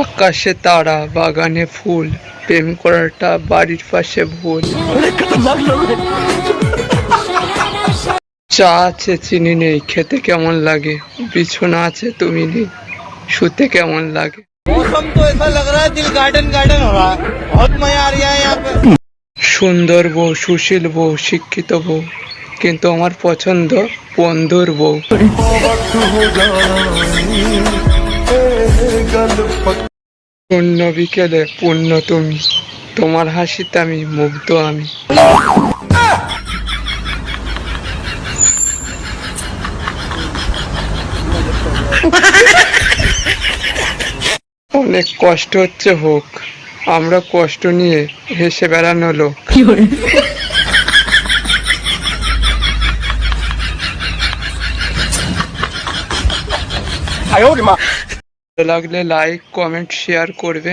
আকাশে তারা, বাগানে ফুল, প্রেম করাটা বাড়ির পাশে ভুল। চা আছে চিনি নেই, খেতে কেমন লাগে? বিছানা আছে তুমি নেই, শুতে কেমন লাগে? मौसम तो ऐसा लग रहा है दिल गार्डन गार्डन हो रहा है। बहुत मजा आ रहा है यहाँ पे। সুন্দর বউ, সুশীল বউ, শিক্ষিত বউ, কিন্তু আমার পছন্দ বন্ধুর বউ। পূর্ণ বিকেলে পূর্ণ তুমি, তোমার হাসিতে আমি মুগ্ধ আমি। অনেক কষ্ট হচ্ছে হোক, আমরা কষ্ট নিয়ে হেসে বেড়ানো লোক। ভালো লাগলে লাইক কমেন্ট শেয়ার করবেন।